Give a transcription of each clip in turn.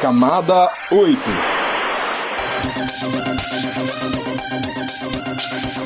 Camada 8.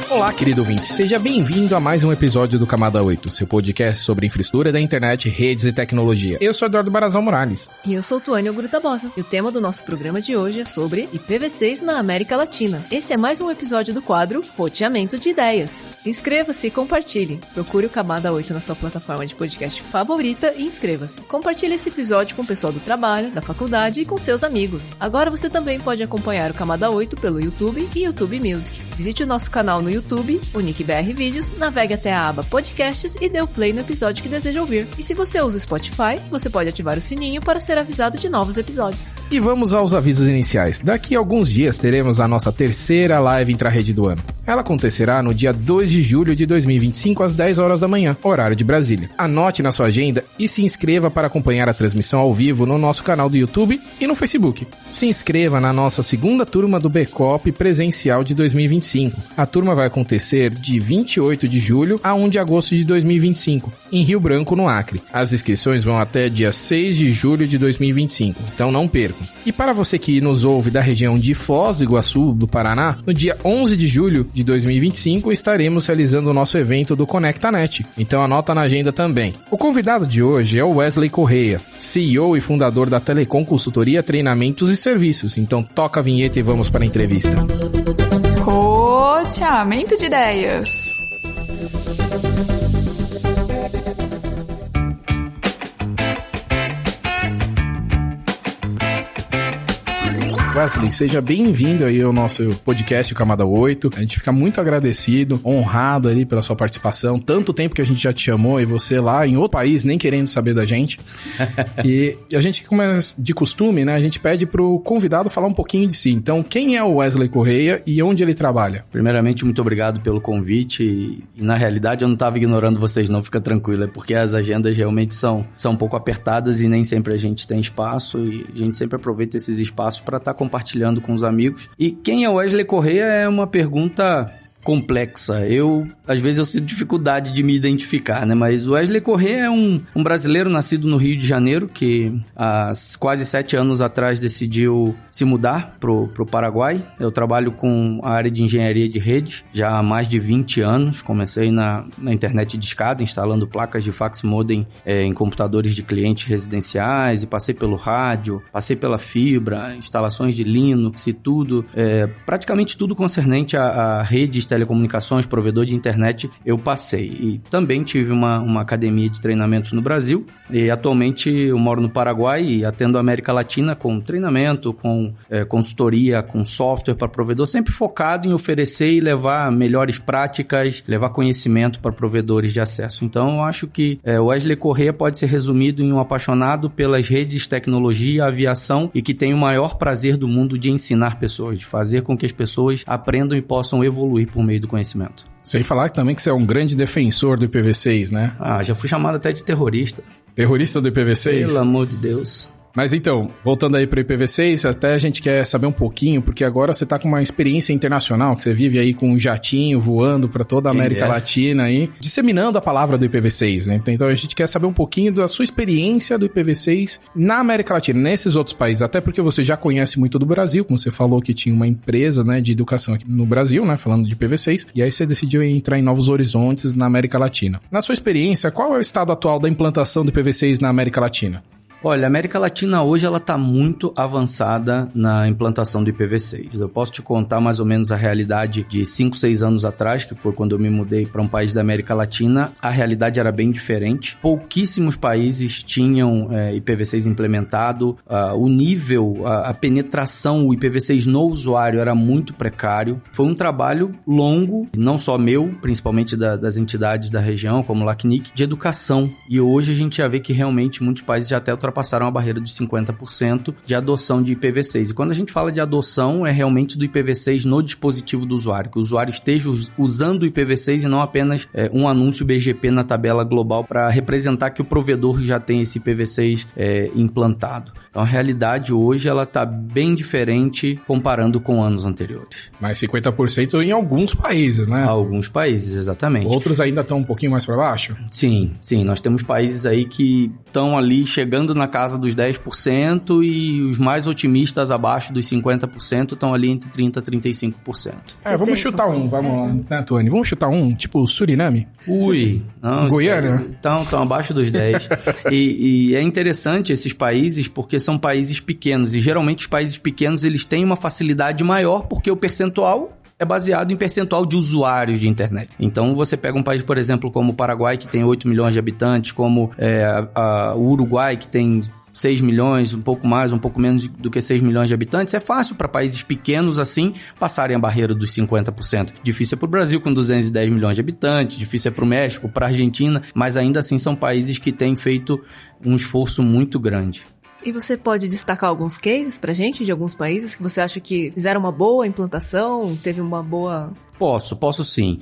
Olá, querido ouvinte, seja bem-vindo a mais um episódio do Camada 8, seu podcast sobre infraestrutura da internet, redes e tecnologia. Eu sou Eduardo Barazal Morales. E eu sou Tuane Grutabosa. E o tema do nosso programa de hoje é sobre IPv6 na América Latina. Esse é mais um episódio do quadro Roteamento de Ideias. Inscreva-se e compartilhe. Procure o Camada 8 na sua plataforma de podcast favorita e inscreva-se. Compartilhe esse episódio com o pessoal do trabalho, da faculdade e com seus amigos. Agora você também pode acompanhar o Camada 8 pelo YouTube e YouTube Music. Visite o nosso canal no YouTube, o NickBR Vídeos, navegue até a aba Podcasts e dê o play no episódio que deseja ouvir. E se você usa o Spotify, você pode ativar o sininho para ser avisado de novos episódios. E vamos aos avisos iniciais. Daqui a alguns dias teremos a nossa terceira live intra-rede do ano. Ela acontecerá no dia 2 de julho de 2025 às 10 horas da manhã, horário de Brasília. Anote na sua agenda e se inscreva para acompanhar a transmissão ao vivo no nosso canal do YouTube e no Facebook. Se inscreva na nossa segunda turma do BCOP presencial de 2025. A turma vai acontecer de 28 de julho a 1 de agosto de 2025, em Rio Branco, no Acre. As inscrições vão até dia 6 de julho de 2025, então não percam. E para você que nos ouve da região de Foz do Iguaçu, do Paraná, no dia 11 de julho de 2025 estaremos realizando o nosso evento do ConectaNet, então anota na agenda também. O convidado de hoje é o Wesley Correia, CEO e fundador da Telecom Consultoria, Treinamentos e Serviços, então toca a vinheta e vamos para a entrevista. Roteamento de ideias. Wesley, seja bem-vindo aí ao nosso podcast, o Camada 8. A gente fica muito agradecido, honrado ali pela sua participação. Tanto tempo que a gente já te chamou e você lá em outro país, nem querendo saber da gente. E a gente, como é de costume, né, a gente pede pro convidado falar um pouquinho de si. Então, quem é o Wesley Correia e onde ele trabalha? Primeiramente, muito obrigado pelo convite e na realidade eu não estava ignorando vocês não, fica tranquilo, é porque as agendas realmente são um pouco apertadas e nem sempre a gente tem espaço e a gente sempre aproveita esses espaços para estar compartilhando com os amigos. E quem é o Wesley Correia é uma pergunta complexa. Às vezes eu sinto dificuldade de me identificar, né? Mas o Wesley Correia é um brasileiro nascido no Rio de Janeiro, que há quase 7 anos atrás decidiu se mudar pro Paraguai. Eu trabalho com a área de engenharia de rede já há mais de 20 anos. Comecei na internet de escada, instalando placas de fax modem em computadores de clientes residenciais, e passei pelo rádio, passei pela fibra, instalações de Linux e tudo, praticamente tudo concernente a redes, telecomunicações, provedor de internet, eu passei. E também tive uma academia de treinamentos no Brasil. E atualmente eu moro no Paraguai e atendo a América Latina com treinamento, com consultoria, com software para provedor, sempre focado em oferecer e levar melhores práticas, levar conhecimento para provedores de acesso. Então eu acho que o Wesley Correia pode ser resumido em um apaixonado pelas redes, tecnologia, aviação e que tem o maior prazer do mundo de ensinar pessoas, de fazer com que as pessoas aprendam e possam evoluir por meio do conhecimento. Sem falar também que você é um grande defensor do IPv6, né? Já fui chamado até de terrorista. Terrorista do IPv6? Pelo amor de Deus. Mas então, voltando aí para o IPv6, até a gente quer saber um pouquinho, porque agora você está com uma experiência internacional, que você vive aí com um jatinho voando para toda a América Latina aí, disseminando a palavra do IPv6, né? Então a gente quer saber um pouquinho da sua experiência do IPv6 na América Latina, nesses outros países, até porque você já conhece muito do Brasil, como você falou que tinha uma empresa, né, de educação aqui no Brasil, né, falando de IPv6, e aí você decidiu entrar em novos horizontes na América Latina. Na sua experiência, qual é o estado atual da implantação do IPv6 na América Latina? Olha, a América Latina hoje ela está muito avançada na implantação do IPv6. Eu posso te contar mais ou menos a realidade de 5, 6 anos atrás, que foi quando eu me mudei para um país da América Latina. A realidade era bem diferente. Pouquíssimos países tinham IPv6 implementado. O nível, a penetração, o IPv6 no usuário era muito precário. Foi um trabalho longo, não só meu, principalmente das entidades da região, como o LACNIC, de educação. E hoje a gente já vê que realmente muitos países já até ultrapassaram a barreira de 50% de adoção de IPv6. E quando a gente fala de adoção, é realmente do IPv6 no dispositivo do usuário, que o usuário esteja usando o IPv6 e não apenas um anúncio BGP na tabela global para representar que o provedor já tem esse IPv6 implantado. Então a realidade hoje ela está bem diferente comparando com anos anteriores. Mas 50% em alguns países, né? Alguns países, exatamente. Outros ainda estão um pouquinho mais para baixo? Sim. Nós temos países aí que estão ali chegando na casa dos 10% e os mais otimistas abaixo dos 50% estão ali entre 30% e 35%. Vamos chutar vamos lá, né, Tony? Vamos chutar tipo Suriname? Ui, não. Goiânia? Estão abaixo dos 10. e é interessante esses países porque são países pequenos e geralmente os países pequenos eles têm uma facilidade maior porque o percentual é baseado em percentual de usuários de internet. Então, você pega um país, por exemplo, como o Paraguai, que tem 8 milhões de habitantes, como o Uruguai, que tem 6 milhões, um pouco mais, um pouco menos do que 6 milhões de habitantes, é fácil para países pequenos assim passarem a barreira dos 50%. Difícil é para o Brasil com 210 milhões de habitantes, difícil é para o México, para a Argentina, mas ainda assim são países que têm feito um esforço muito grande. E você pode destacar alguns cases pra gente de alguns países que você acha que fizeram uma boa implantação, teve uma boa... Posso sim.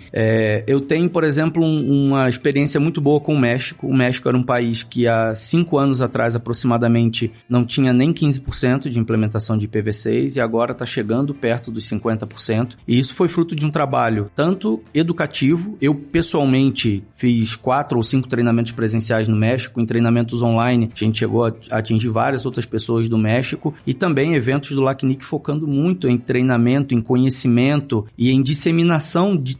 Eu tenho, por exemplo, uma experiência muito boa com o México. O México era um país que há 5 anos atrás, aproximadamente, não tinha nem 15% de implementação de IPv6 e agora está chegando perto dos 50%. E isso foi fruto de um trabalho tanto educativo. Eu, pessoalmente, fiz 4 ou 5 treinamentos presenciais no México. Em treinamentos online, a gente chegou a atingir várias outras pessoas do México. E também eventos do LACNIC focando muito em treinamento, em conhecimento e em disseminação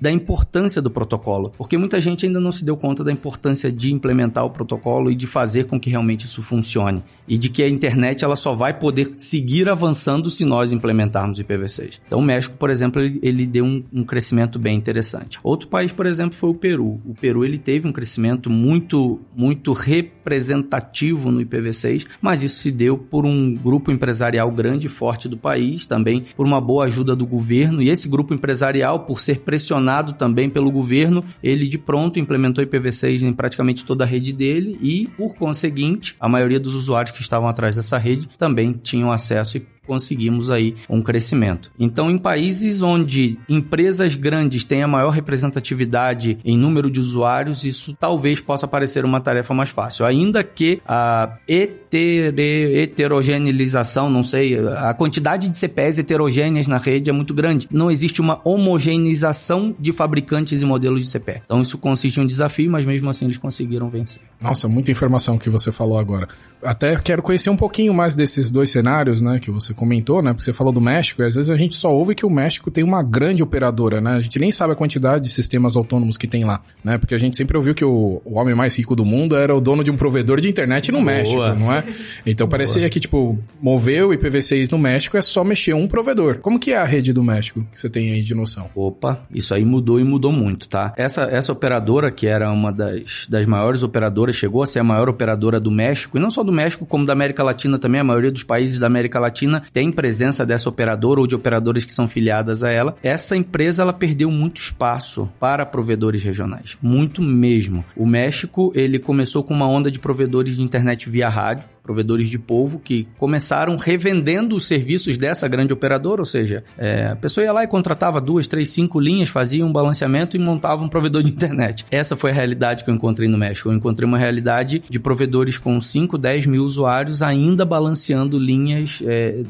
da importância do protocolo, porque muita gente ainda não se deu conta da importância de implementar o protocolo e de fazer com que realmente isso funcione, e de que a internet ela só vai poder seguir avançando se nós implementarmos o IPv6. Então o México, por exemplo, ele deu um crescimento bem interessante. Outro país, por exemplo, foi o Peru. O Peru ele teve um crescimento muito, muito representativo no IPv6, mas isso se deu por um grupo empresarial grande e forte do país, também por uma boa ajuda do governo, e esse grupo empresarial, por ser pressionado também pelo governo, ele de pronto implementou IPv6 em praticamente toda a rede dele e, por conseguinte, a maioria dos usuários que estavam atrás dessa rede também tinham acesso e conseguimos aí um crescimento. Então, em países onde empresas grandes têm a maior representatividade em número de usuários, isso talvez possa parecer uma tarefa mais fácil, ainda que a heterogeneização, não sei, a quantidade de CPEs heterogêneas na rede é muito grande. Não existe uma homogeneização de fabricantes e modelos de CPE. Então, isso consiste em um desafio, mas mesmo assim eles conseguiram vencer. Nossa, muita informação que você falou agora. Até quero conhecer um pouquinho mais desses dois cenários, né, que você comentou, né, porque você falou do México, e às vezes a gente só ouve que o México tem uma grande operadora, né, a gente nem sabe a quantidade de sistemas autônomos que tem lá, né, porque a gente sempre ouviu que o homem mais rico do mundo era o dono de um provedor de internet no México, não é? Então parecia que, tipo, mover o IPv6 no México é só mexer um provedor. Como que é a rede do México, que você tem aí de noção? Opa, isso aí mudou e mudou muito, tá? Essa operadora, que era uma das maiores operadoras, chegou a ser a maior operadora do México, e não só do México, como da América Latina também, a maioria dos países da América Latina tem presença dessa operadora ou de operadoras que são filiadas a ela. Essa empresa, ela perdeu muito espaço para provedores regionais, muito mesmo. O México, ele começou com uma onda de provedores de internet via rádio, provedores de polvo, que começaram revendendo os serviços dessa grande operadora, ou seja, a pessoa ia lá e contratava 2, 3, 5 linhas, fazia um balanceamento e montava um provedor de internet. Essa foi a realidade que eu encontrei no México. Eu encontrei uma realidade de provedores com 5, 10 mil usuários ainda balanceando linhas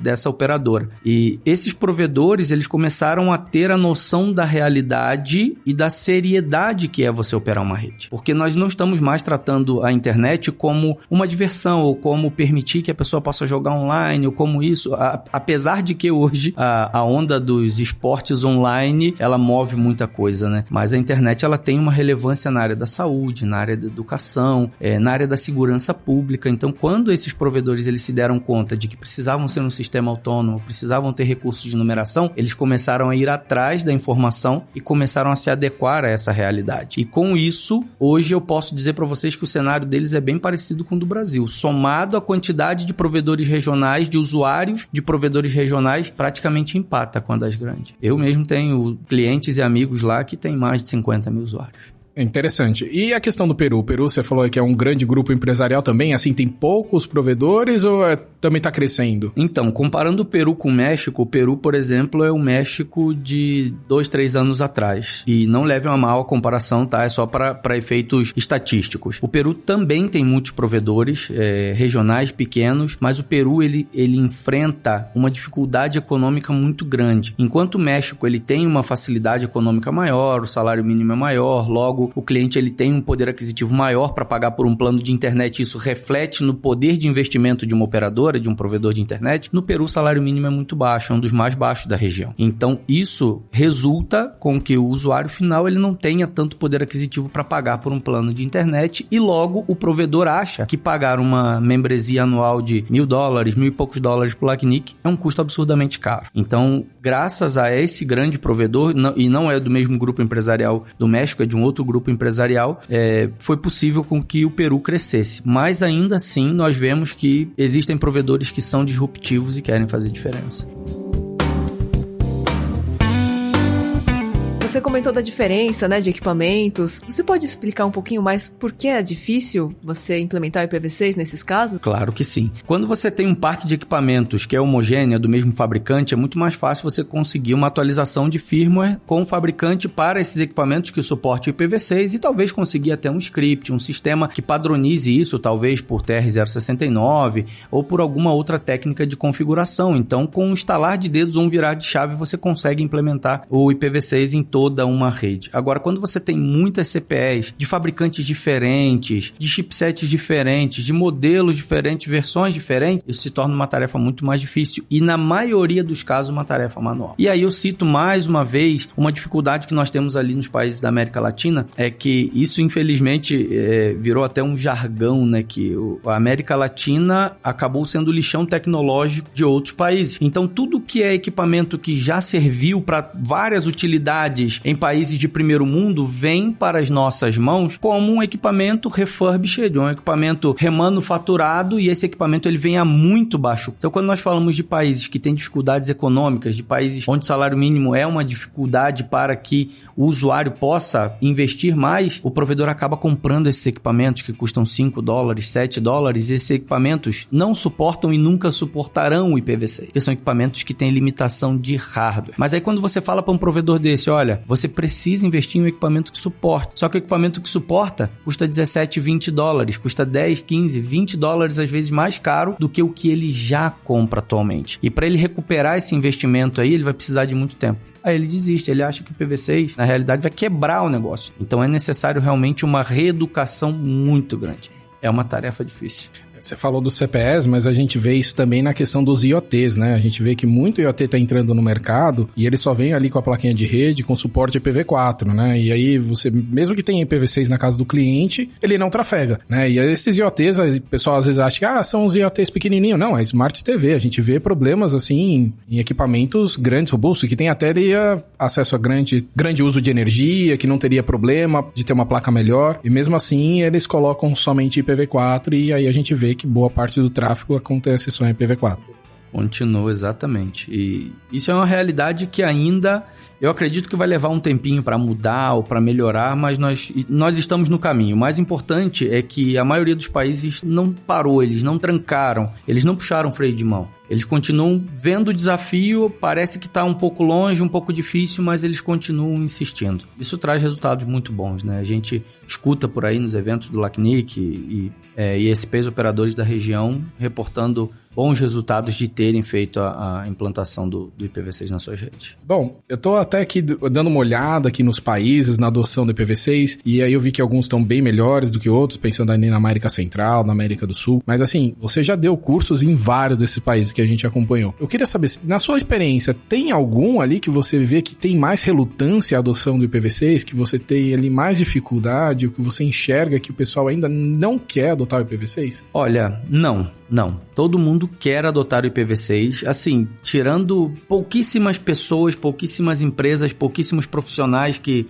dessa operadora. E esses provedores, eles começaram a ter a noção da realidade e da seriedade que é você operar uma rede. Porque nós não estamos mais tratando a internet como uma diversão ou como permitir que a pessoa possa jogar online ou como isso, apesar de que hoje a onda dos esportes online, ela move muita coisa, né? Mas a internet, ela tem uma relevância na área da saúde, na área da educação, na área da segurança pública. Então, quando esses provedores, eles se deram conta de que precisavam ser um sistema autônomo, precisavam ter recursos de numeração, eles começaram a ir atrás da informação e começaram a se adequar a essa realidade. E com isso, hoje eu posso dizer para vocês que o cenário deles é bem parecido com o do Brasil, somado a quantidade de provedores regionais, de usuários de provedores regionais, praticamente empata com a das grandes. Eu mesmo tenho clientes e amigos lá que têm mais de 50 mil usuários. Interessante. E a questão do Peru? O Peru, você falou que é um grande grupo empresarial também, assim, tem poucos provedores ou também está crescendo? Então, comparando o Peru com o México, o Peru, por exemplo, é o México de 2, 3 anos atrás. E não levem a mal a comparação, tá? É só para efeitos estatísticos. O Peru também tem muitos provedores regionais, pequenos, mas o Peru, ele enfrenta uma dificuldade econômica muito grande. Enquanto o México, ele tem uma facilidade econômica maior, o salário mínimo é maior, logo geral, o cliente ele tem um poder aquisitivo maior para pagar por um plano de internet. Isso reflete no poder de investimento de uma operadora, de um provedor de internet. No Peru, o salário mínimo é muito baixo, é um dos mais baixos da região. Então, isso resulta com que o usuário final ele não tenha tanto poder aquisitivo para pagar por um plano de internet e logo o provedor acha que pagar uma membresia anual de $1.000, $1.000 e poucos por LACNIC é um custo absurdamente caro. Então, graças a esse grande provedor, e não é do mesmo grupo empresarial do México, é de um outro grupo empresarial, foi possível com que o Peru crescesse. Mas ainda assim, nós vemos que existem provedores que são disruptivos e querem fazer diferença. Você comentou da diferença, né, de equipamentos. Você pode explicar um pouquinho mais por que é difícil você implementar o IPv6 nesses casos? Claro que sim. Quando você tem um parque de equipamentos que é homogêneo, do mesmo fabricante, é muito mais fácil você conseguir uma atualização de firmware com o fabricante para esses equipamentos que suportem o IPv6 e talvez conseguir até um script, um sistema que padronize isso, talvez por TR-069 ou por alguma outra técnica de configuração. Então, com um estalar de dedos ou um virar de chave, você consegue implementar o IPv6 em toda uma rede. Agora, quando você tem muitas CPEs de fabricantes diferentes, de chipsets diferentes, de modelos diferentes, versões diferentes, isso se torna uma tarefa muito mais difícil e, na maioria dos casos, uma tarefa manual. E aí eu cito mais uma vez uma dificuldade que nós temos ali nos países da América Latina, é que isso, infelizmente, virou até um jargão, né? Que a América Latina acabou sendo o lixão tecnológico de outros países. Então, tudo que é equipamento que já serviu para várias utilidades em países de primeiro mundo vem para as nossas mãos como um equipamento refurbished, um equipamento remanufaturado, e esse equipamento ele vem a muito baixo. Então, quando nós falamos de países que têm dificuldades econômicas, de países onde o salário mínimo é uma dificuldade para que o usuário possa investir mais, o provedor acaba comprando esses equipamentos que custam $5, $7, e esses equipamentos não suportam e nunca suportarão o IPv6, porque são equipamentos que têm limitação de hardware. Mas aí quando você fala para um provedor desse, olha, você precisa investir em um equipamento que suporte. Só que o equipamento que suporta custa $17, $20, custa $10, $15, $20 às vezes mais caro do que o que ele já compra atualmente. E para ele recuperar esse investimento aí, ele vai precisar de muito tempo. Aí ele desiste, ele acha que o IPv6, na realidade, vai quebrar o negócio. Então é necessário realmente uma reeducação muito grande. É uma tarefa difícil. Você falou dos CPEs, mas a gente vê isso também na questão dos IoTs, né? A gente vê que muito IoT está entrando no mercado e ele só vem ali com a plaquinha de rede com suporte IPv4, né? E aí você, mesmo que tenha IPv6 na casa do cliente, ele não trafega, né? E esses IoTs, o pessoal às vezes acha que são os IoTs pequenininhos. Não, é Smart TV. A gente vê problemas assim em equipamentos grandes, robustos, que tem até acesso a grande uso de energia, que não teria problema de ter uma placa melhor. E mesmo assim, eles colocam somente IPv4 e aí a gente vê que boa parte do tráfego acontece só em IPv4. Continua, exatamente. E isso é uma realidade que ainda, eu acredito que vai levar um tempinho para mudar ou para melhorar, mas nós estamos no caminho. O mais importante é que a maioria dos países não parou, eles não trancaram, eles não puxaram freio de mão. Eles continuam vendo o desafio, parece que está um pouco longe, um pouco difícil, mas eles continuam insistindo. Isso traz resultados muito bons, né? A gente escuta por aí nos eventos do LACNIC e ISPs operadores da região reportando bons resultados de terem feito a implantação do IPv6 nas suas redes. Bom, eu tô até aqui dando uma olhada aqui nos países, na adoção do IPv6, e aí eu vi que alguns estão bem melhores do que outros, pensando ali na América Central, na América do Sul. Mas assim, você já deu cursos em vários desses países que a gente acompanhou. Eu queria saber, na sua experiência, tem algum ali que você vê que tem mais relutância à adoção do IPv6, que você tem ali mais dificuldade, o que você enxerga que o pessoal ainda não quer adotar o IPv6? Olha, não. Todo mundo quer adotar o IPv6, assim, tirando pouquíssimas pessoas, pouquíssimas empresas, pouquíssimos profissionais que,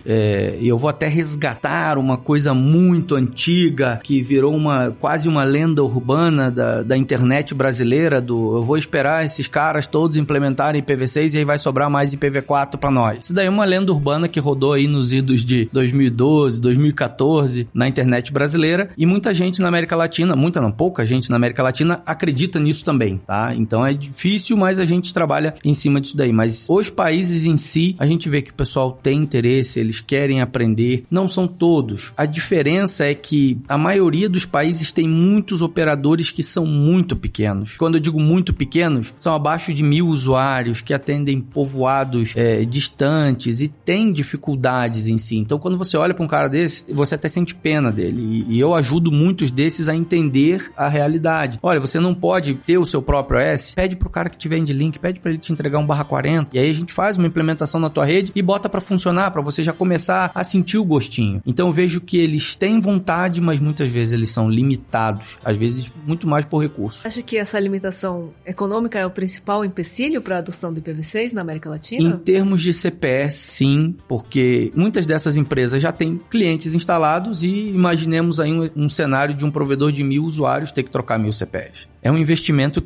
eu vou até resgatar uma coisa muito antiga, que virou quase uma lenda urbana da internet brasileira, eu vou esperar esses caras todos implementarem IPv6 e aí vai sobrar mais IPv4 para nós. Isso daí é uma lenda urbana que rodou aí nos idos de 2012, 2014 na internet brasileira, e muita gente na América Latina, pouca gente na América Latina Latina acredita nisso também, tá? Então é difícil, mas a gente trabalha em cima disso daí. Mas os países em si, a gente vê que o pessoal tem interesse, eles querem aprender. Não são todos. A diferença é que a maioria dos países tem muitos operadores que são muito pequenos. Quando eu digo muito pequenos, são abaixo de 1.000 usuários que atendem povoados distantes e tem dificuldades em si. Então, quando você olha para um cara desse, você até sente pena dele. E eu ajudo muitos desses a entender a realidade. Olha, você não pode ter o seu próprio OS, pede pro cara que te vende link, pede para ele te entregar um /40, e aí a gente faz uma implementação na tua rede e bota para funcionar, para você já começar a sentir o gostinho. Então, eu vejo que eles têm vontade, mas muitas vezes eles são limitados, às vezes muito mais por recurso. Acha que essa limitação econômica é o principal empecilho para a adoção do IPv6 na América Latina? Em termos de CPE, sim, porque muitas dessas empresas já têm clientes instalados e imaginemos aí um cenário de um provedor de 1.000 usuários ter que trocar 1.000 CPEs. É um investimento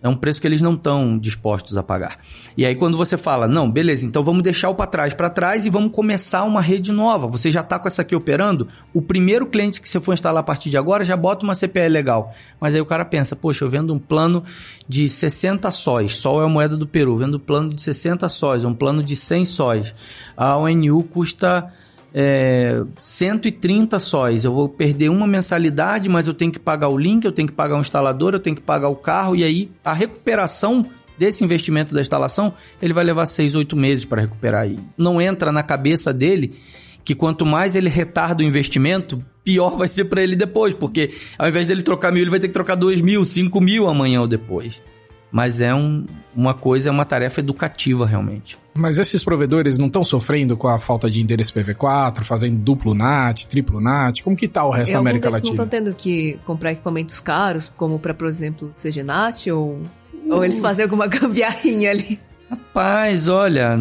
é um preço que eles não estão dispostos a pagar. E aí quando você fala, não, beleza, então vamos deixar o para trás e vamos começar uma rede nova. Você já está com essa aqui operando, o primeiro cliente que você for instalar a partir de agora já bota uma CPE legal. Mas aí o cara pensa, poxa, eu vendo um plano de 60 sóis, sol é a moeda do Peru, vendo um plano de 60 sóis, um plano de 100 sóis. A ONU custa 130 sóis, eu vou perder uma mensalidade, mas eu tenho que pagar o link, eu tenho que pagar o instalador, eu tenho que pagar o carro, e aí a recuperação desse investimento da instalação, ele vai levar 6, 8 meses para recuperar. E não entra na cabeça dele que quanto mais ele retarda o investimento, pior vai ser para ele depois, porque ao invés dele trocar 1.000, ele vai ter que trocar 2.000, 5.000 amanhã ou depois. Mas é uma tarefa educativa realmente. Mas esses provedores não estão sofrendo com a falta de endereço IPv4, fazendo duplo NAT, triplo NAT? Como que tá o resto da América Latina? Eles não estão tendo que comprar equipamentos caros, como para, por exemplo, CGNAT, ou eles fazem alguma gambiarrinha ali? Rapaz, olha,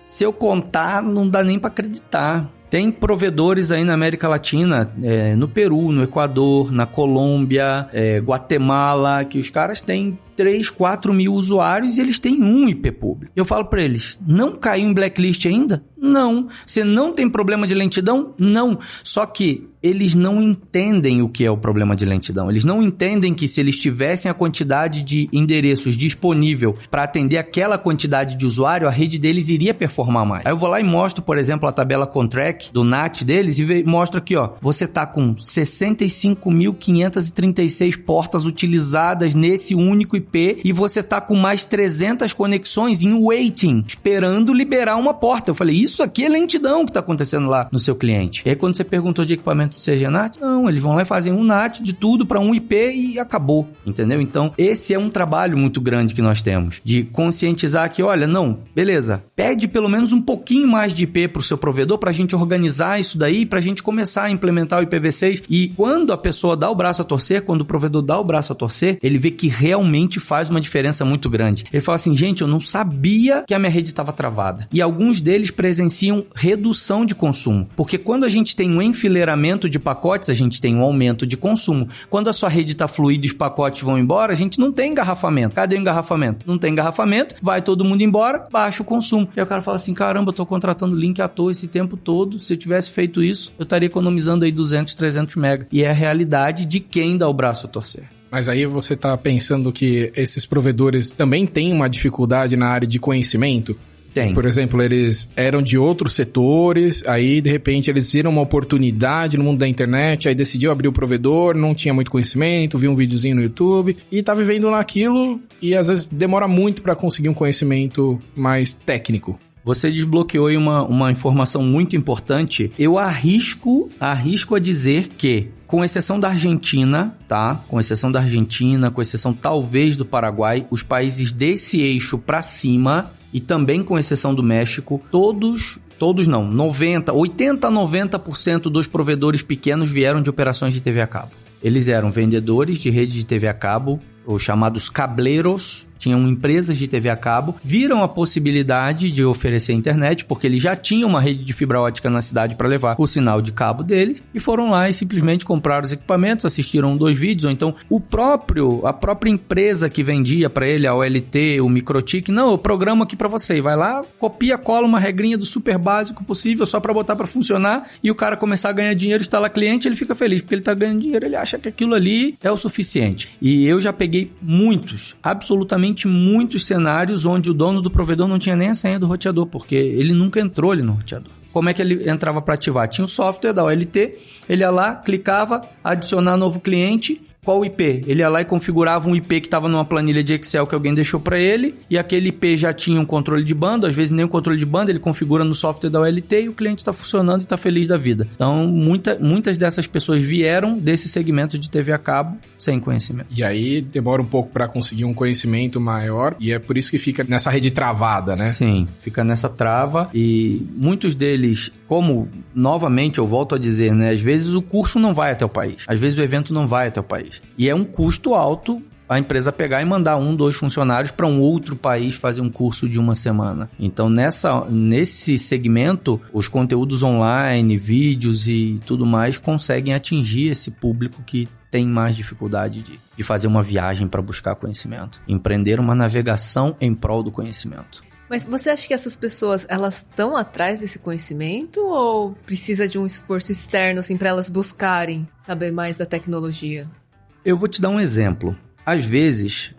se eu contar, não dá nem para acreditar. Tem provedores aí na América Latina, no Peru, no Equador, na Colômbia, Guatemala, que os caras têm 3, 4 mil usuários e eles têm um IP público. Eu falo para eles, não caiu em blacklist ainda? Não. Você não tem problema de lentidão? Não. Só que eles não entendem o que é o problema de lentidão. Eles não entendem que se eles tivessem a quantidade de endereços disponível para atender aquela quantidade de usuário, a rede deles iria performar mais. Aí eu vou lá e mostro, por exemplo, a tabela contract do NAT deles e mostro aqui, ó, você tá com 65.536 portas utilizadas nesse único IP e você tá com mais 300 conexões em waiting, esperando liberar uma porta. Eu falei, isso aqui é lentidão que tá acontecendo lá no seu cliente. E aí quando você perguntou de equipamento de CGNAT, não, eles vão lá e fazem um NAT de tudo para um IP e acabou, entendeu? Então, esse é um trabalho muito grande que nós temos, de conscientizar que, olha, não, beleza, pede pelo menos um pouquinho mais de IP pro seu provedor pra gente organizar isso daí, pra gente começar a implementar o IPv6. E quando a pessoa dá o braço a torcer, quando o provedor dá o braço a torcer, ele vê que realmente faz uma diferença muito grande. Ele fala assim, gente, eu não sabia que a minha rede estava travada. E alguns deles presenciam redução de consumo, porque quando a gente tem um enfileiramento de pacotes, a gente tem um aumento de consumo. Quando a sua rede está fluida e os pacotes vão embora, a gente não tem engarrafamento. Cadê o engarrafamento? Não tem engarrafamento, vai todo mundo embora, baixa o consumo. E aí o cara fala assim, caramba, eu tô contratando link à toa esse tempo todo, se eu tivesse feito isso, eu estaria economizando aí 200, 300 mega. E é a realidade de quem dá o braço a torcer. Mas aí você tá pensando que esses provedores também têm uma dificuldade na área de conhecimento? Tem. Por exemplo, eles eram de outros setores, aí de repente eles viram uma oportunidade no mundo da internet, aí decidiu abrir o provedor, não tinha muito conhecimento, viu um videozinho no YouTube e tá vivendo naquilo e às vezes demora muito para conseguir um conhecimento mais técnico. Você desbloqueou aí uma informação muito importante. Eu arrisco a dizer que, com exceção da Argentina, tá? Com exceção da Argentina, com exceção talvez do Paraguai, os países desse eixo para cima, e também com exceção do México, todos não, 80 a 90% dos provedores pequenos vieram de operações de TV a cabo. Eles eram vendedores de rede de TV a cabo, os chamados cableiros, tinham empresas de TV a cabo, viram a possibilidade de oferecer internet, porque eles já tinham uma rede de fibra ótica na cidade para levar o sinal de cabo deles, e foram lá e simplesmente compraram os equipamentos, assistiram 2 vídeos, ou então a própria empresa que vendia para ele, a OLT, o Microtik, não, eu programo aqui para você, e vai lá, copia, cola uma regrinha do super básico possível, só para botar para funcionar, e o cara começar a ganhar dinheiro, instalar cliente, ele fica feliz, porque ele tá ganhando dinheiro, ele acha que aquilo ali é o suficiente. E eu já peguei absolutamente muitos cenários onde o dono do provedor não tinha nem a senha do roteador, porque ele nunca entrou ali no roteador. Como é que ele entrava para ativar? Tinha o software da OLT, ele ia lá, clicava, adicionar novo cliente. Qual IP? Ele ia lá e configurava um IP que estava numa planilha de Excel que alguém deixou para ele, e aquele IP já tinha um controle de banda, às vezes nem o controle de banda, ele configura no software da OLT e o cliente está funcionando e está feliz da vida. Então, muitas dessas pessoas vieram desse segmento de TV a cabo sem conhecimento. E aí demora um pouco para conseguir um conhecimento maior, e é por isso que fica nessa rede travada, né? Sim, fica nessa trava, e muitos deles, como, novamente, eu volto a dizer, né? Às vezes o curso não vai até o país, às vezes o evento não vai até o país. E é um custo alto a empresa pegar e mandar 1, 2 funcionários para um outro país fazer um curso de 1 semana. Então, nesse segmento, os conteúdos online, vídeos e tudo mais conseguem atingir esse público que tem mais dificuldade de fazer uma viagem para buscar conhecimento. Empreender uma navegação em prol do conhecimento. Mas você acha que essas pessoas, elas estão atrás desse conhecimento ou precisa de um esforço externo, assim, para elas buscarem saber mais da tecnologia? Eu vou te dar um exemplo. Às vezes,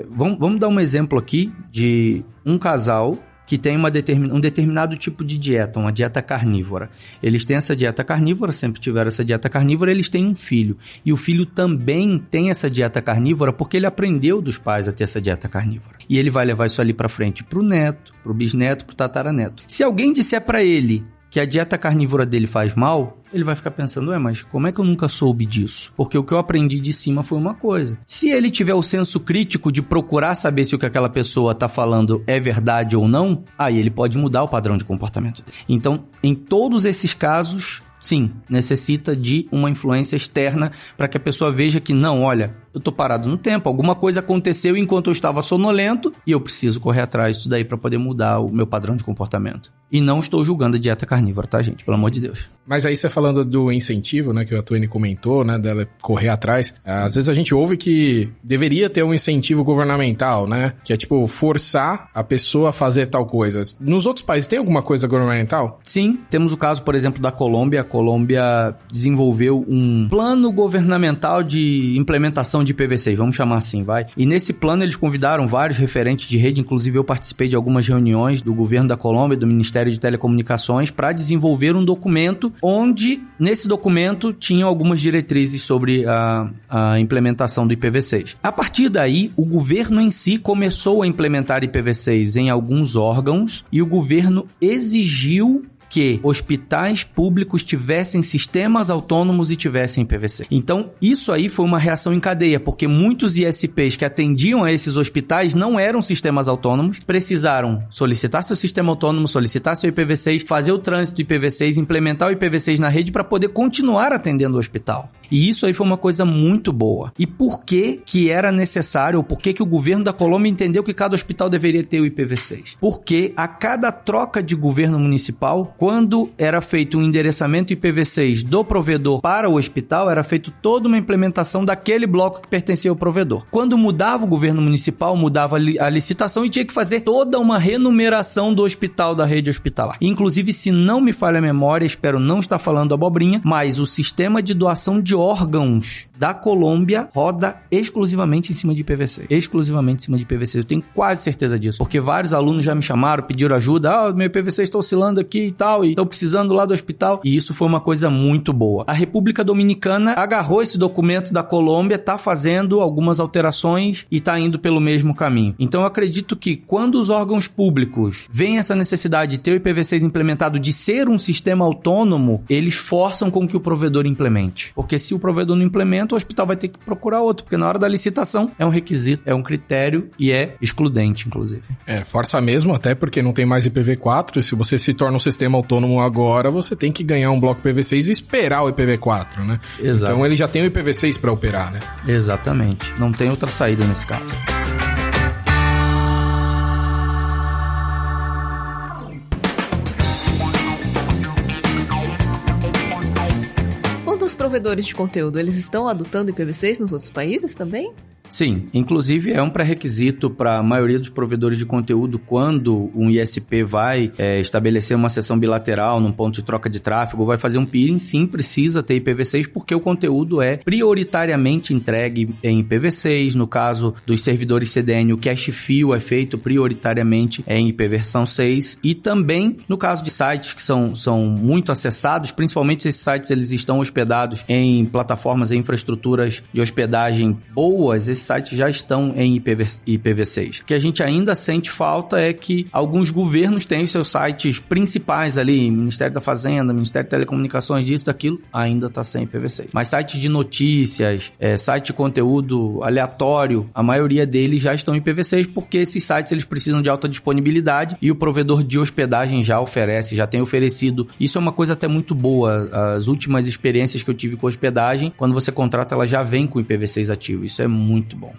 vamos dar um exemplo aqui de um casal que tem um determinado tipo de dieta, uma dieta carnívora. Eles têm essa dieta carnívora, sempre tiveram essa dieta carnívora, eles têm um filho. E o filho também tem essa dieta carnívora porque ele aprendeu dos pais a ter essa dieta carnívora. E ele vai levar isso ali para frente pro neto, pro bisneto, pro tataraneto. Se alguém disser para ele que a dieta carnívora dele faz mal, ele vai ficar pensando, mas como é que eu nunca soube disso? Porque o que eu aprendi de cima foi uma coisa. Se ele tiver o senso crítico de procurar saber se o que aquela pessoa está falando é verdade ou não, aí ele pode mudar o padrão de comportamento. Então, em todos esses casos, sim, necessita de uma influência externa para que a pessoa veja que não, olha, eu tô parado no tempo, alguma coisa aconteceu enquanto eu estava sonolento e eu preciso correr atrás disso daí para poder mudar o meu padrão de comportamento. E não estou julgando a dieta carnívora, tá, gente? Pelo amor de Deus. Mas aí você falando do incentivo, né, que a Tuane comentou, né, dela correr atrás, às vezes a gente ouve que deveria ter um incentivo governamental, né, que é tipo forçar a pessoa a fazer tal coisa. Nos outros países tem alguma coisa governamental? Sim, temos o caso, por exemplo, da Colômbia. A Colômbia desenvolveu um plano governamental de implementação de IPv6, vamos chamar assim, vai. E nesse plano eles convidaram vários referentes de rede, inclusive eu participei de algumas reuniões do governo da Colômbia, do Ministério de Telecomunicações, para desenvolver um documento onde, nesse documento, tinham algumas diretrizes sobre a implementação do IPv6. A partir daí, o governo em si começou a implementar IPv6 em alguns órgãos e o governo exigiu que hospitais públicos tivessem sistemas autônomos e tivessem IPv6. Então, isso aí foi uma reação em cadeia, porque muitos ISPs que atendiam a esses hospitais não eram sistemas autônomos, precisaram solicitar seu sistema autônomo, solicitar seu IPv6, fazer o trânsito do IPv6, implementar o IPv6 na rede para poder continuar atendendo o hospital. E isso aí foi uma coisa muito boa. E por que que era necessário, ou por que que o governo da Colômbia entendeu que cada hospital deveria ter o IPv6? Porque a cada troca de governo municipal, quando era feito um endereçamento IPv6 do provedor para o hospital, era feito toda uma implementação daquele bloco que pertencia ao provedor. Quando mudava o governo municipal, mudava a licitação e tinha que fazer toda uma renumeração do hospital, da rede hospitalar. Inclusive, se não me falha a memória, espero não estar falando abobrinha, mas o sistema de doação de órgãos da Colômbia roda exclusivamente em cima de IPv6. Exclusivamente em cima de IPv6. Eu tenho quase certeza disso, porque vários alunos já me chamaram, pediram ajuda. Meu IPv6 está oscilando aqui e tal, e estão precisando lá do hospital. E isso foi uma coisa muito boa. A República Dominicana agarrou esse documento da Colômbia, está fazendo algumas alterações e está indo pelo mesmo caminho. Então eu acredito que quando os órgãos públicos veem essa necessidade de ter o IPv6 implementado, de ser um sistema autônomo, eles forçam com que o provedor implemente. Porque se o provedor não implementa, o hospital vai ter que procurar outro, porque na hora da licitação é um requisito, é um critério e é excludente, inclusive. Força mesmo, até porque não tem mais IPv4, e se você se torna um sistema autônomo agora, você tem que ganhar um bloco IPv6 e esperar o IPv4, né? Exato. Então ele já tem o IPv6 para operar, né? Exatamente. Não tem outra saída nesse caso. provedores de conteúdo, eles estão adotando IPv6 nos outros países também? Sim, inclusive é um pré-requisito para a maioria dos provedores de conteúdo quando um ISP vai estabelecer uma sessão bilateral num ponto de troca de tráfego, vai fazer um peering, sim, precisa ter IPv6 porque o conteúdo é prioritariamente entregue em IPv6. No caso dos servidores CDN, o cache fill é feito prioritariamente em IPv6 e também no caso de sites que são muito acessados, principalmente esses sites eles estão hospedados em plataformas e infraestruturas de hospedagem boas, esses sites já estão em IPv6. O que a gente ainda sente falta é que alguns governos têm os seus sites principais ali, Ministério da Fazenda, Ministério de Telecomunicações, disso, daquilo, ainda está sem IPv6. Mas sites de notícias, site de conteúdo aleatório, a maioria deles já estão em IPv6 porque esses sites eles precisam de alta disponibilidade e o provedor de hospedagem já oferece, já tem oferecido. Isso é uma coisa até muito boa. As últimas experiências que eu tive com hospedagem, quando você contrata, ela já vem com IPv6 ativo. Isso é muito bom.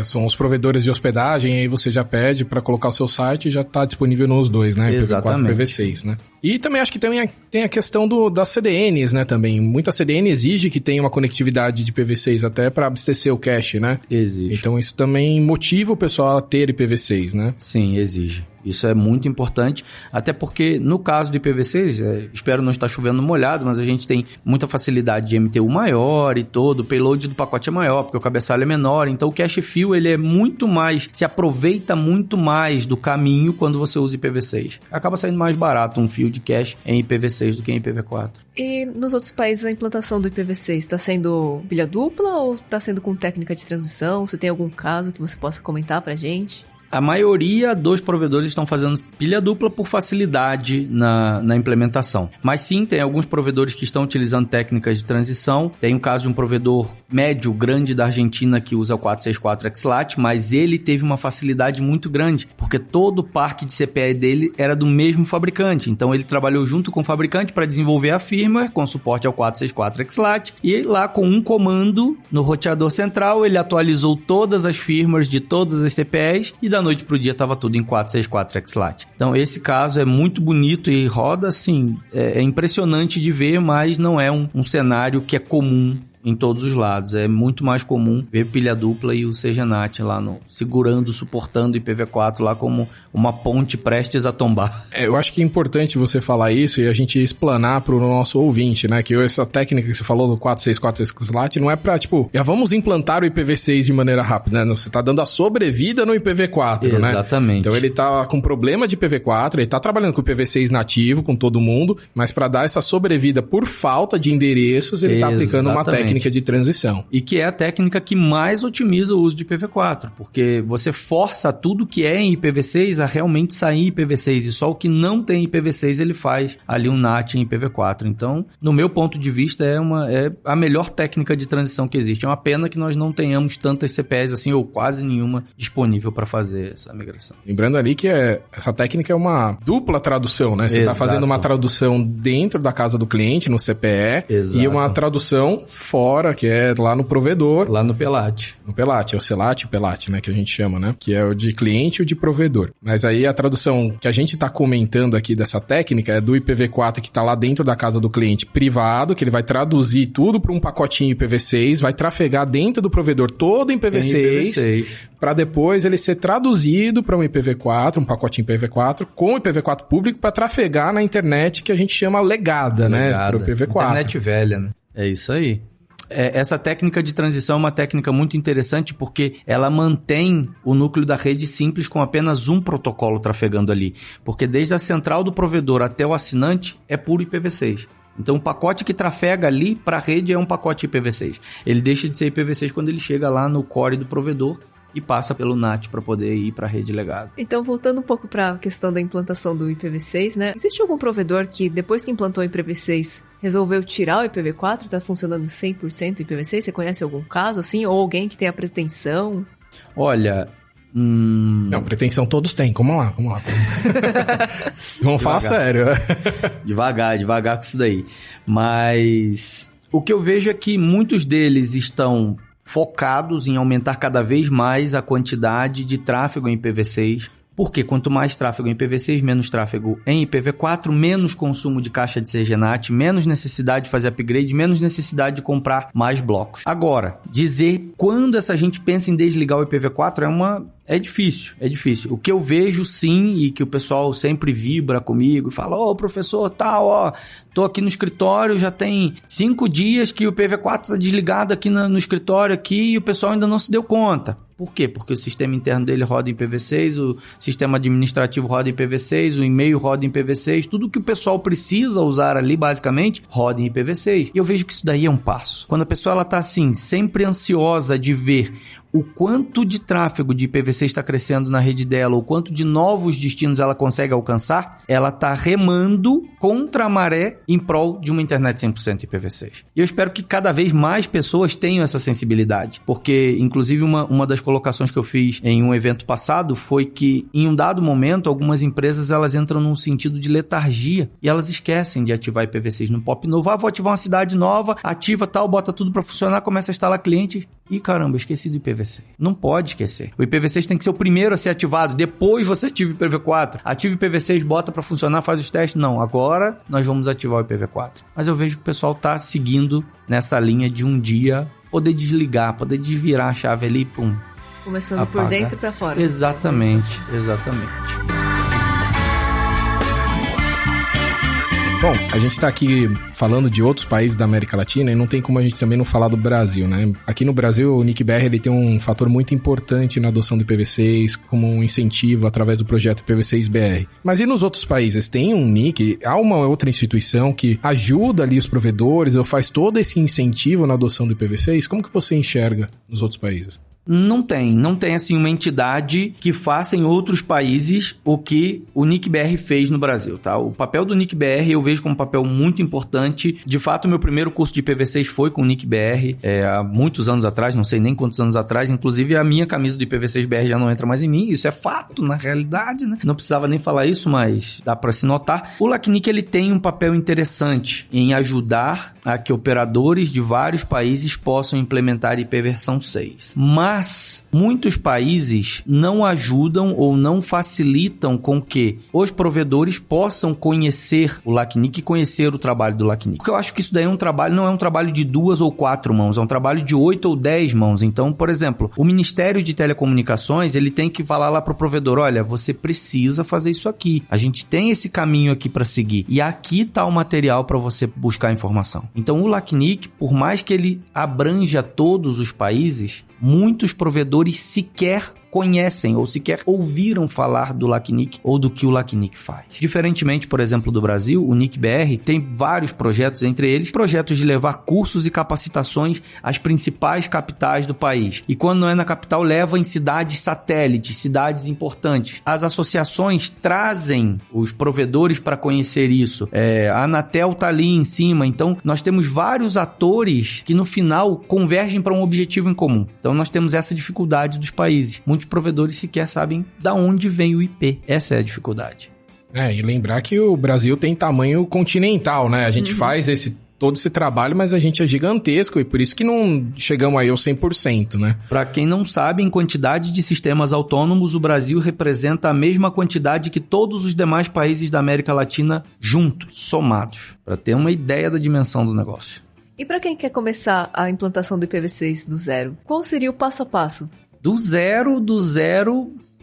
São os provedores de hospedagem, aí você já pede para colocar o seu site e já está disponível nos dois, né? Exatamente. IPv4 e IPv6, né? E também acho que tem a questão das CDNs, né, também. Muita CDN exige que tenha uma conectividade de IPv6 até para abastecer o cache, né? Exige. Então isso também motiva o pessoal a ter IPv6, né? Sim, exige. Isso é muito importante, até porque no caso do IPv6, espero não estar chovendo molhado, mas a gente tem muita facilidade de MTU maior e todo, o payload do pacote é maior, porque o cabeçalho é menor, então o cache fill ele é muito mais, se aproveita muito mais do caminho quando você usa IPv6. Acaba saindo mais barato um fio de cache em IPv6 do que em IPv4. E nos outros países a implantação do IPv6 está sendo pilha dupla ou está sendo com técnica de transição? Você tem algum caso que você possa comentar pra gente? A maioria dos provedores estão fazendo pilha dupla por facilidade na implementação. Mas sim, tem alguns provedores que estão utilizando técnicas de transição. Tem o caso de um provedor médio, grande da Argentina que usa o 464 XLAT, mas ele teve uma facilidade muito grande, porque todo o parque de CPE dele era do mesmo fabricante. Então ele trabalhou junto com o fabricante para desenvolver a firmware com suporte ao 464 XLAT e lá com um comando no roteador central ele atualizou todas as firmwares de todas as CPEs e da noite pro dia estava tudo em 464 XLAT. Então esse caso é muito bonito e roda assim, é impressionante de ver, mas não é um cenário que é comum em todos os lados. É muito mais comum ver pilha dupla e o CGNAT lá segurando, suportando IPv4 lá como uma ponte prestes a tombar. Eu acho que é importante você falar isso e a gente explanar pro nosso ouvinte, né? Que essa técnica que você falou do 464 XLAT não é pra, já vamos implantar o IPv6 de maneira rápida, né? Você tá dando a sobrevida no IPv4, né? Exatamente. Então ele tá com problema de IPv4, ele tá trabalhando com o IPv6 nativo, com todo mundo, mas pra dar essa sobrevida por falta de endereços, ele tá aplicando uma técnica de transição. E que é a técnica que mais otimiza o uso de IPv4, porque você força tudo que é em IPv6 a realmente sair em IPv6, e só o que não tem IPv6 ele faz ali um NAT em IPv4. Então, no meu ponto de vista, é a melhor técnica de transição que existe. É uma pena que nós não tenhamos tantas CPEs assim, ou quase nenhuma disponível para fazer essa migração. Lembrando ali que essa técnica é uma dupla tradução, né? Você está fazendo uma tradução dentro da casa do cliente, no CPE, e uma tradução fora, que é lá no provedor. Lá no PELAT. No PELAT, é o CELAT e o PELAT, né? Que a gente chama, né? Que é o de cliente e o de provedor. Mas aí a tradução que a gente está comentando aqui dessa técnica é do IPv4 que está lá dentro da casa do cliente privado, que ele vai traduzir tudo para um pacotinho IPv6, vai trafegar dentro do provedor todo em IPv6, para depois ele ser traduzido para um IPv4, um pacotinho IPv4, com IPv4 público para trafegar na internet que a gente chama legada, né? Para o IPv4. Internet velha, né? É isso aí. Essa técnica de transição é uma técnica muito interessante porque ela mantém o núcleo da rede simples com apenas um protocolo trafegando ali. Porque desde a central do provedor até o assinante é puro IPv6. Então o pacote que trafega ali para a rede é um pacote IPv6. Ele deixa de ser IPv6 quando ele chega lá no core do provedor e passa pelo NAT para poder ir para a rede legada. Então, voltando um pouco para a questão da implantação do IPv6, né? Existe algum provedor que, depois que implantou o IPv6, resolveu tirar o IPv4? Está funcionando 100% IPv6? Você conhece algum caso assim? Ou alguém que tem a pretensão? Olha... Não, pretensão todos têm. Vamos lá. Vamos falar sério. Devagar com isso daí. Mas o que eu vejo é que muitos deles estão focados em aumentar cada vez mais a quantidade de tráfego em IPv6 Porque quanto mais tráfego em IPv6, menos tráfego em IPv4, menos consumo de caixa de CGNAT, menos necessidade de fazer upgrade, menos necessidade de comprar mais blocos. Agora, dizer quando essa gente pensa em desligar o IPv4 é difícil. O que eu vejo sim, e que o pessoal sempre vibra comigo e fala, professor, tô aqui no escritório, já tem 5 dias que o IPv4 tá desligado aqui no escritório aqui e o pessoal ainda não se deu conta. Por quê? Porque o sistema interno dele roda em IPv6, o sistema administrativo roda em IPv6, o e-mail roda em IPv6, tudo que o pessoal precisa usar ali, basicamente, roda em IPv6. E eu vejo que isso daí é um passo. Quando a pessoa ela tá assim, sempre ansiosa de ver o quanto de tráfego de IPv6 está crescendo na rede dela, o quanto de novos destinos ela consegue alcançar, ela está remando contra a maré em prol de uma internet 100% IPv6. E eu espero que cada vez mais pessoas tenham essa sensibilidade, porque, inclusive, uma das colocações que eu fiz em um evento passado foi que, em um dado momento, algumas empresas elas entram num sentido de letargia e elas esquecem de ativar IPv6 no POP novo. Vou ativar uma cidade nova, ativa tal, bota tudo para funcionar, começa a instalar cliente e, caramba, esqueci do IPv6. Não pode esquecer. O IPv6 tem que ser o primeiro a ser ativado. Depois você ativa o IPv4. Ativa o IPv6, bota pra funcionar, faz os testes. Não, agora nós vamos ativar o IPv4. Mas eu vejo que o pessoal tá seguindo nessa linha de um dia poder desligar, poder desvirar a chave ali, pum. Começando apaga. por dentro pra fora. Exatamente. Bom, a gente tá aqui falando de outros países da América Latina e não tem como a gente também não falar do Brasil, né? Aqui no Brasil, o NIC-BR ele tem um fator muito importante na adoção do IPv6, como um incentivo através do projeto IPv6-BR. Mas e nos outros países? Tem um NIC? Há uma outra instituição que ajuda ali os provedores ou faz todo esse incentivo na adoção do IPv6? Como que você enxerga nos outros países? Não tem assim uma entidade que faça em outros países o que o NIC-BR fez no Brasil, tá? O papel do NIC-BR eu vejo como um papel muito importante. De fato, o meu primeiro curso de IPv6 foi com o NIC-BR, há muitos anos atrás, não sei nem quantos anos atrás, inclusive a minha camisa do IPv6-BR já não entra mais em mim, isso é fato, na realidade, né? Não precisava nem falar isso, mas dá pra se notar. O LACNIC, ele tem um papel interessante em ajudar a que operadores de vários países possam implementar IPv6. Mas muitos países não ajudam ou não facilitam com que os provedores possam conhecer o LACNIC e conhecer o trabalho do LACNIC. Porque eu acho que isso daí não é um trabalho de 2 ou 4 mãos, é um trabalho de 8 ou 10 mãos. Então, por exemplo, o Ministério de Telecomunicações, ele tem que falar lá para o provedor, olha, você precisa fazer isso aqui. A gente tem esse caminho aqui para seguir. E aqui está o material para você buscar informação. Então, o LACNIC, por mais que ele abranja todos os países, muitos provedores sequer conhecem ou sequer ouviram falar do LACNIC ou do que o LACNIC faz. Diferentemente, por exemplo, do Brasil, o NIC-BR tem vários projetos, entre eles projetos de levar cursos e capacitações às principais capitais do país. E quando não é na capital, leva em cidades satélites, cidades importantes. As associações trazem os provedores para conhecer isso. A Anatel tá ali em cima, então nós temos vários atores que no final convergem para um objetivo em comum. Então nós temos essa dificuldade dos países. Muitos provedores sequer sabem de onde vem o IP. Essa é a dificuldade. E lembrar que o Brasil tem tamanho continental, né? A gente faz todo esse trabalho, mas a gente é gigantesco e por isso que não chegamos aí ao 100%, né? Para quem não sabe, em quantidade de sistemas autônomos, o Brasil representa a mesma quantidade que todos os demais países da América Latina juntos, somados, para ter uma ideia da dimensão do negócio. E para quem quer começar a implantação do IPv6 do zero, qual seria o passo a passo? Do zero,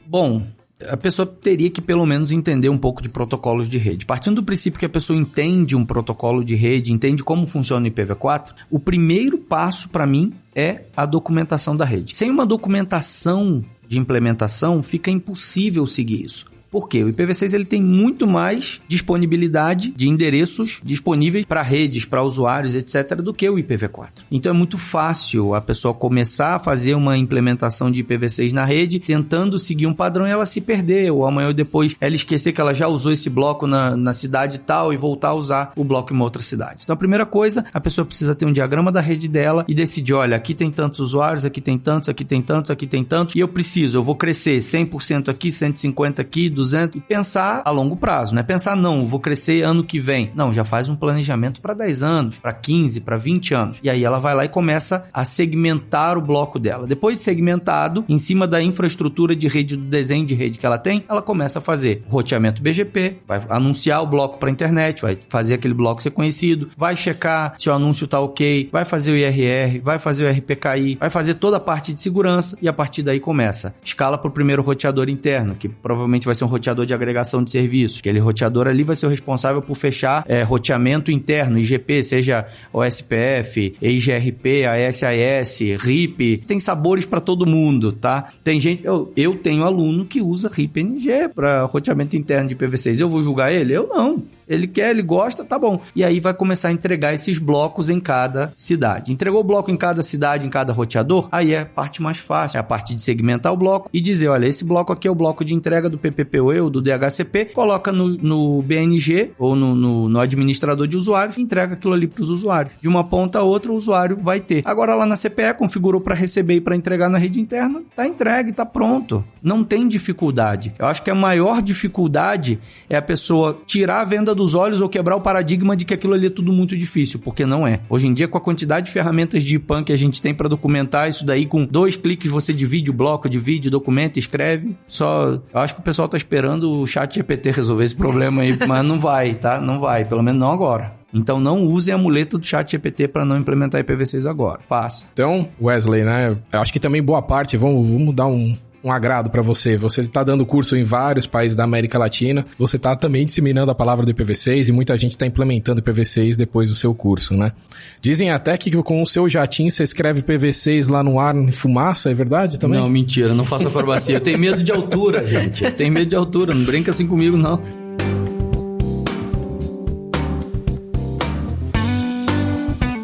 bom, a pessoa teria que pelo menos entender um pouco de protocolos de rede. Partindo do princípio que a pessoa entende um protocolo de rede, entende como funciona o IPv4, o primeiro passo para mim é a documentação da rede. Sem uma documentação de implementação, fica impossível seguir isso. Por quê? O IPv6 ele tem muito mais disponibilidade de endereços disponíveis para redes, para usuários, etc., do que o IPv4. Então é muito fácil a pessoa começar a fazer uma implementação de IPv6 na rede, tentando seguir um padrão e ela se perder, ou amanhã ou depois ela esquecer que ela já usou esse bloco na cidade tal e voltar a usar o bloco em uma outra cidade. Então a primeira coisa, a pessoa precisa ter um diagrama da rede dela e decidir, olha, aqui tem tantos usuários, aqui tem tantos, aqui tem tantos, aqui tem tantos, e eu vou crescer 100% aqui, 150% aqui, 200% 200 e pensar a longo prazo, né? Pensar, não, vou crescer ano que vem. Não, já faz um planejamento para 10 anos, para 15, para 20 anos. E aí ela vai lá e começa a segmentar o bloco dela. Depois de segmentado, em cima da infraestrutura de rede, do desenho de rede que ela tem, ela começa a fazer roteamento BGP, vai anunciar o bloco para a internet, vai fazer aquele bloco ser conhecido, vai checar se o anúncio tá ok, vai fazer o IRR, vai fazer o RPKI, vai fazer toda a parte de segurança e a partir daí começa. Escala para o primeiro roteador interno, que provavelmente vai ser um roteador de agregação de serviços. Aquele roteador ali vai ser o responsável por fechar roteamento interno, IGP, seja OSPF, EIGRP, ASIS, RIP. Tem sabores para todo mundo, tá? Tem gente... Eu tenho aluno que usa RIP-NG para roteamento interno de IPv6. Eu vou julgar ele? Eu não. Ele quer, ele gosta, tá bom. E aí vai começar a entregar esses blocos em cada cidade. Entregou o bloco em cada cidade, em cada roteador, aí é a parte mais fácil. É a parte de segmentar o bloco e dizer, olha, esse bloco aqui é o bloco de entrega do PPPoE ou do DHCP, coloca no BNG ou no administrador de usuários e entrega aquilo ali para os usuários. De uma ponta a outra, o usuário vai ter. Agora lá na CPE, configurou para receber e para entregar na rede interna, tá entregue, tá pronto. Não tem dificuldade. Eu acho que a maior dificuldade é a pessoa tirar a venda dos olhos ou quebrar o paradigma de que aquilo ali é tudo muito difícil, porque não é. Hoje em dia, com a quantidade de ferramentas de IPAN que a gente tem para documentar isso daí, com 2 cliques você divide o bloco, divide, documenta, escreve. Eu acho que o pessoal tá esperando o ChatGPT resolver esse problema aí, mas não vai, tá? Não vai, pelo menos não agora. Então não usem a muleta do ChatGPT para não implementar IPv6 agora. Faça. Então, Wesley, né? Eu acho que também boa parte, vamos dar um agrado para você. Você está dando curso em vários países da América Latina, você está também disseminando a palavra do IPv6 e muita gente está implementando IPv6 depois do seu curso, né? Dizem até que com o seu jatinho você escreve IPv6 lá no ar em fumaça, é verdade também? Não, mentira, não faço acrobacia. Eu tenho medo de altura, gente. Eu tenho medo de altura, não brinca assim comigo, não.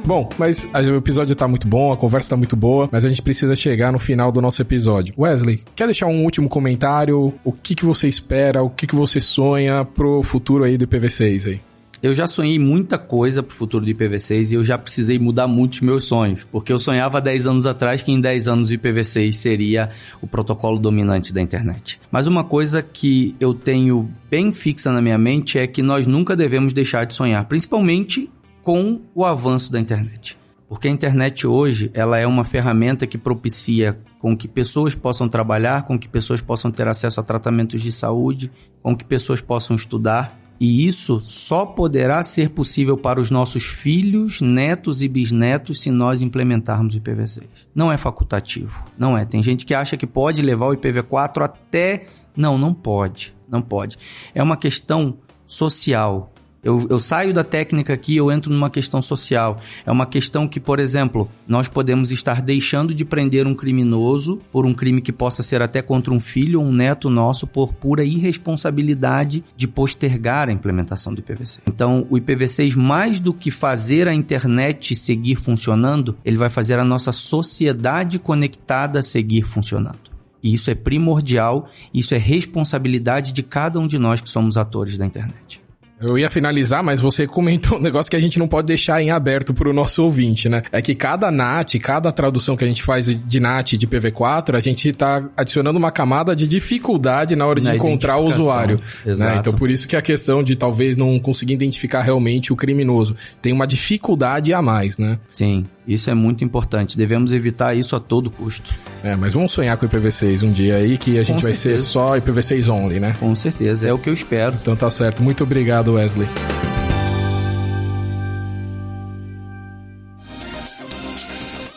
Bom, mas o episódio tá muito bom, a conversa tá muito boa, mas a gente precisa chegar no final do nosso episódio. Wesley, quer deixar um último comentário? O que você espera, o que você sonha pro futuro aí do IPv6 aí? Eu já sonhei muita coisa pro futuro do IPv6 e eu já precisei mudar muitos meus sonhos, porque eu sonhava 10 anos atrás que em 10 anos o IPv6 seria o protocolo dominante da internet. Mas uma coisa que eu tenho bem fixa na minha mente é que nós nunca devemos deixar de sonhar, principalmente com o avanço da internet. Porque a internet hoje, ela é uma ferramenta que propicia com que pessoas possam trabalhar, com que pessoas possam ter acesso a tratamentos de saúde, com que pessoas possam estudar. E isso só poderá ser possível para os nossos filhos, netos e bisnetos se nós implementarmos o IPv6. Não é facultativo, não é. Tem gente que acha que pode levar o IPv4 até... Não pode, não pode. É uma questão social. Eu saio da técnica aqui, eu entro numa questão social. É uma questão que, por exemplo, nós podemos estar deixando de prender um criminoso por um crime que possa ser até contra um filho ou um neto nosso por pura irresponsabilidade de postergar a implementação do IPv6. Então, o IPv6, mais do que fazer a internet seguir funcionando, ele vai fazer a nossa sociedade conectada seguir funcionando. E isso é primordial, isso é responsabilidade de cada um de nós que somos atores da internet. Eu ia finalizar, mas você comentou um negócio que a gente não pode deixar em aberto pro nosso ouvinte, né? É que cada NAT, cada tradução que a gente faz de NAT de IPv4, a gente tá adicionando uma camada de dificuldade na hora de encontrar o usuário. Exato. Né? Então, por isso que a questão de talvez não conseguir identificar realmente o criminoso. Tem uma dificuldade a mais, né? Sim, isso é muito importante. Devemos evitar isso a todo custo. Mas vamos sonhar com o IPv6 um dia aí, que a gente vai ser só IPv6 only, né? Com certeza, é o que eu espero. Então tá certo. Muito obrigado, Wesley.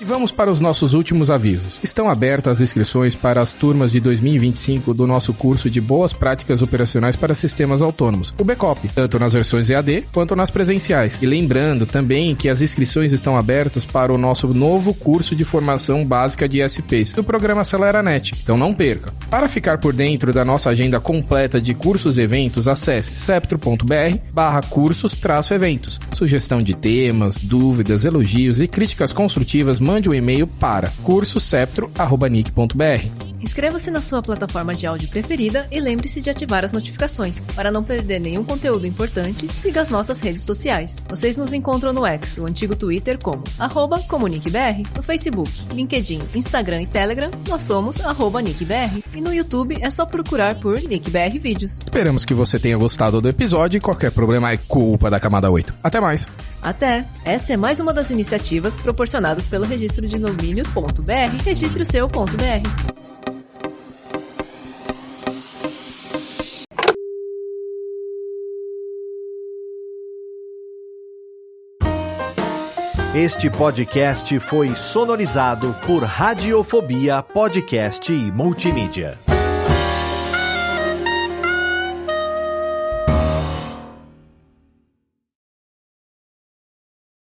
E vamos para os nossos últimos avisos. Estão abertas as inscrições para as turmas de 2025 do nosso curso de Boas Práticas Operacionais para Sistemas Autônomos, o BCOP, tanto nas versões EAD quanto nas presenciais. E lembrando também que as inscrições estão abertas para o nosso novo curso de formação básica de ISPs, do programa AceleraNet. Então não perca. Para ficar por dentro da nossa agenda completa de cursos e eventos, acesse septro.br/cursos-eventos. Sugestão de temas, dúvidas, elogios e críticas construtivas, mande um e-mail para cursoseptro@nic.br. Inscreva-se na sua plataforma de áudio preferida e lembre-se de ativar as notificações. Para não perder nenhum conteúdo importante, siga as nossas redes sociais. Vocês nos encontram no X, o antigo Twitter, como @comuniquebr, no Facebook, LinkedIn, Instagram e Telegram, nós somos @NickBR, e no YouTube é só procurar por NickBR Vídeos. Esperamos que você tenha gostado do episódio e qualquer problema é culpa da camada 8. Até mais! Até! Essa é mais uma das iniciativas proporcionadas pelo registro de domínios.br, registre o seu.br. Este podcast foi sonorizado por Radiofobia Podcast e Multimídia.